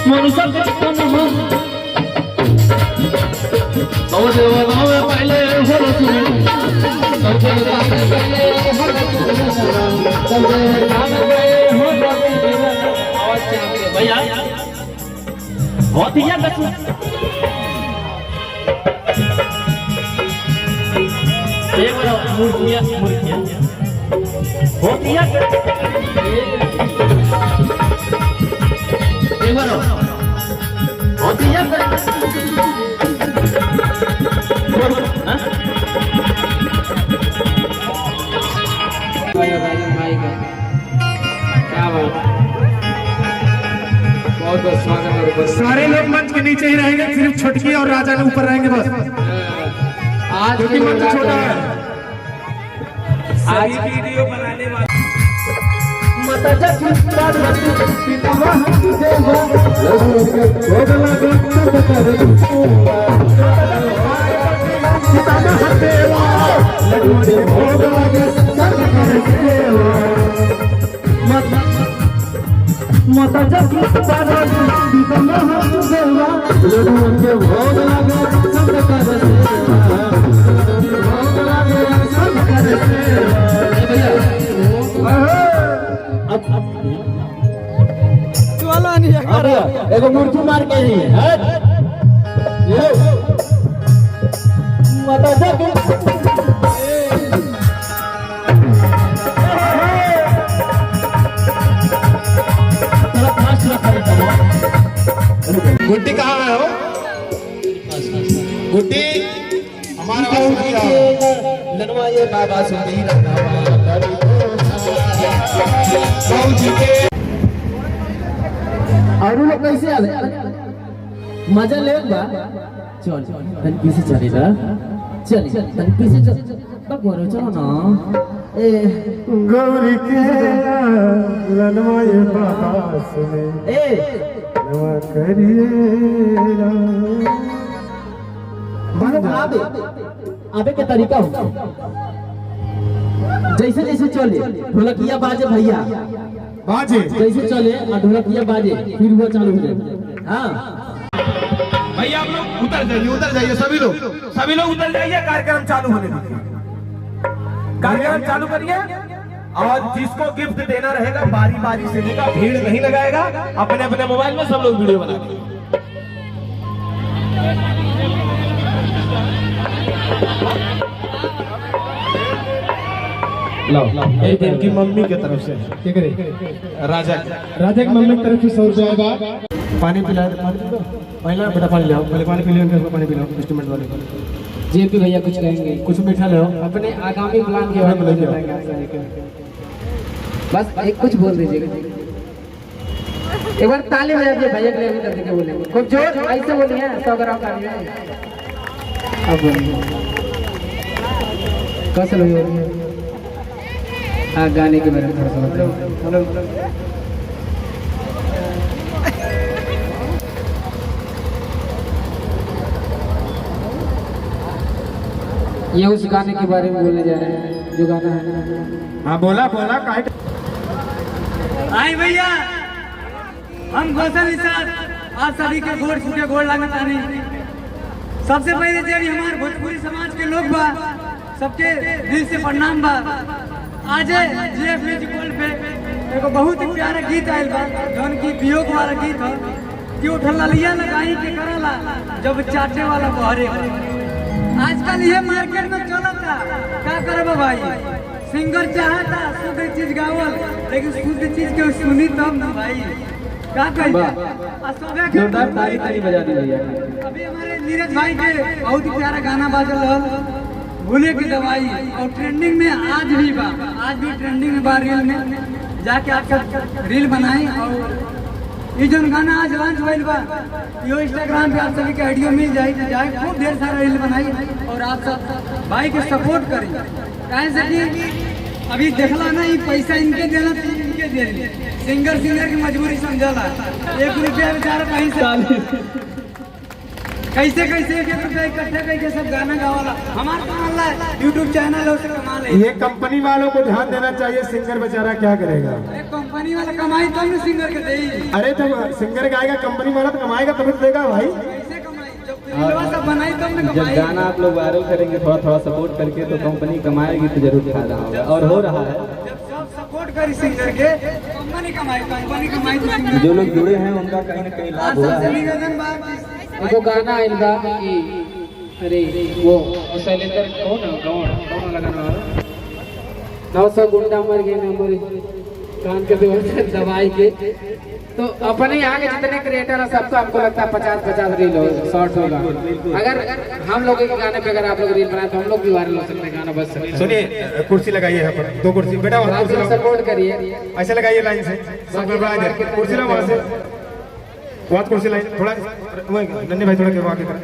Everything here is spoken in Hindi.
मनुष्य के चिकन हो नव देवताओं में पहले हो रसूल सबसे पहले हो रसूल सबसे पहले हो रसूल आवाज क्या है भैया बहुत ही याद रखो एक बार मूर्तियां बहुत ही याद एक बार बहुत ही याद बहुत स्वागत है। सारे लोग मंच के नीचे ही रहेंगे, सिर्फ छुटकी और राजा के ऊपर रहेंगे बस, आज क्योंकि मंच छोटा है। आज वीडियो बनाने वाले माता जगत पार्वती पिता महादेव पिता महादेव लड्डू भोग लगे माता जगत पार्वती पिता महादेव लड्डू के भोग लगे सब कर भोग लगे सब कर वाला नहीं है एगो मूर्ति मार के ही ये माता जगत गुड्डी कहाँ है हो? गुड्डी हमारा लनवाए बाबा सुधीर और लोग कैसे आ गए मजा ले बा चल तन पीछे चलेगा चल तन पीछे चल तब बोलो चलो ना ए गौरी के लनवाए बाबा सुने ए नवा करिए आबे आबे के तरीका हो जैसे जैसे चले ढोलकिया बाजे भैया बाजे जैसे चले और ढोलकिया बाजे फिर वो चालू हो जाए हाँ भैया आप लोग उतर जाइए सभी लोग उतर जाइए। कार्यक्रम चालू होने दीजिए, कार्यक्रम चालू करिए। और जिसको गिफ्ट देना रहेगा बारी बारी से देगा, भीड़ नहीं लगाएगा। अपने अपने मोबाइल में सब लोग वीडियो बनाएंगे। एक इनकी मम्मी की तरफ से ठीक है राजा की मम्मी की तरफ से 100 रुपया आएगा। पानी पिला पहला बेटा पानी ले आओ, पहले पानी पी लो, पानी पी लो इंस्ट्रूमेंट वाले जे पी भैया कुछ कहेंगे कुछ मीठा ले आओ अपने आगामी प्लान के बारे में बस एक कुछ बोल दीजिएगा एक बार ताली बजा दिए भैया के लिए करके बोले खूब जोर ऐसे बोलिए 100 ग्राम का अब बोलिए कैसे लोगे गाने के बारे में थोड़ा सा बताओ। ये उस गाने के बारे में बोलने जा रहे हैं जो गाना है। हाँ बोला काहे आई भैया हम गौसल निषाद आज सभी के गोड़ छूटे गोड़ लागत आने सबसे पहले जब हमारे भोजपुरी समाज के लोग बा सबके दिल से प्रणाम बा। आज जीएफ म्यूजिक पे एगो बहुत ही प्यारा गीत आयल बा जौन की वियोग वाला गीत है कि उठलिया लगाई के करला जब चाटे वाला बहरे। आजकल ये मार्केट में चलता क्या करबो भाई, सिंगर चाहता शुद्ध चीज गावल लेकिन शुद्ध चीज के सुनी तब ना भाई क्या कहता जोरदार ताली बजा दी भैया। अभी हमारे नीरज भाई के बहुत ही प्यारा गाना बाजल रहल भूले की दवाई और ट्रेंडिंग में आज भी ट्रेंडिंग में बा रील में जाके आपका रील बनाई और ये जो गाना आज लॉन्च भइल बा यो इंस्टाग्राम पे आप सभी के आइडियो मिल जाए खूब ढेर सारा रील बनाई और आप सब भाई के सपोर्ट करें। काहे से कि अभी देखला ना, ये पैसा इनके देना तो इनके दे सिंगर की मजबूरी समझला। 1 रुपया बेचारा कहीं से कैसे कैसे 1 रुपया इकट्ठा करके सब गाना गावाला। हमारे कमाल है, यूट्यूब चैनल है, उसे कमा ले। ये कंपनी वालों को ध्यान देना चाहिए, सिंगर बेचारा क्या करेगा। कंपनी वाला कमाई तो हम सिंगर के दे। अरे तो सिंगर गाएगा, कंपनी वाला तो कमाएगा तभी तो देगा भाई। कैसे कमाई, जब रीलवा सब बनाई तब ना जब कमाई। गाना आप लोग वायरल करेंगे थोड़ा थोड़ा सपोर्ट करके तो कंपनी कमाएगी तो जरूर फायदा होगा, और हो रहा है। जब सब सपोर्ट करी सिंगर के, कंपनी कमाई तो सिंगर। जो लोग जुड़े हैं उनका कहीं ना कहीं लाभ हुआ है। निवेदन बात वो गाना आइल बा कि अरे वो शैलेंद्र कौन लगाना वाला 900 गुंडा मर गए मेमोरी कान के दवाई के। तो अपने यहाँ के जितने क्रिएटर है सबको हमको लगता है 50-50 रील हो, शॉर्ट होगा। अगर हम लोग के गाने पे अगर आप लोग रील बनाए तो हम लोग भी वायरल हो सकते हैं, गाना बच सकते हैं। सुनिए, कुर्सी लगाइए यहाँ पर, 2 कुर्सी बेटा, वहाँ कुर्सी लगाओ। सपोर्ट करिए, ऐसे लगाइए लाइन से, सब गड़बड़ा जाए। कुर्सी लगाओ वहाँ से, वहाँ कुर्सी लाइन थोड़ा नन्हे भाई थोड़ा के वहाँ के करें।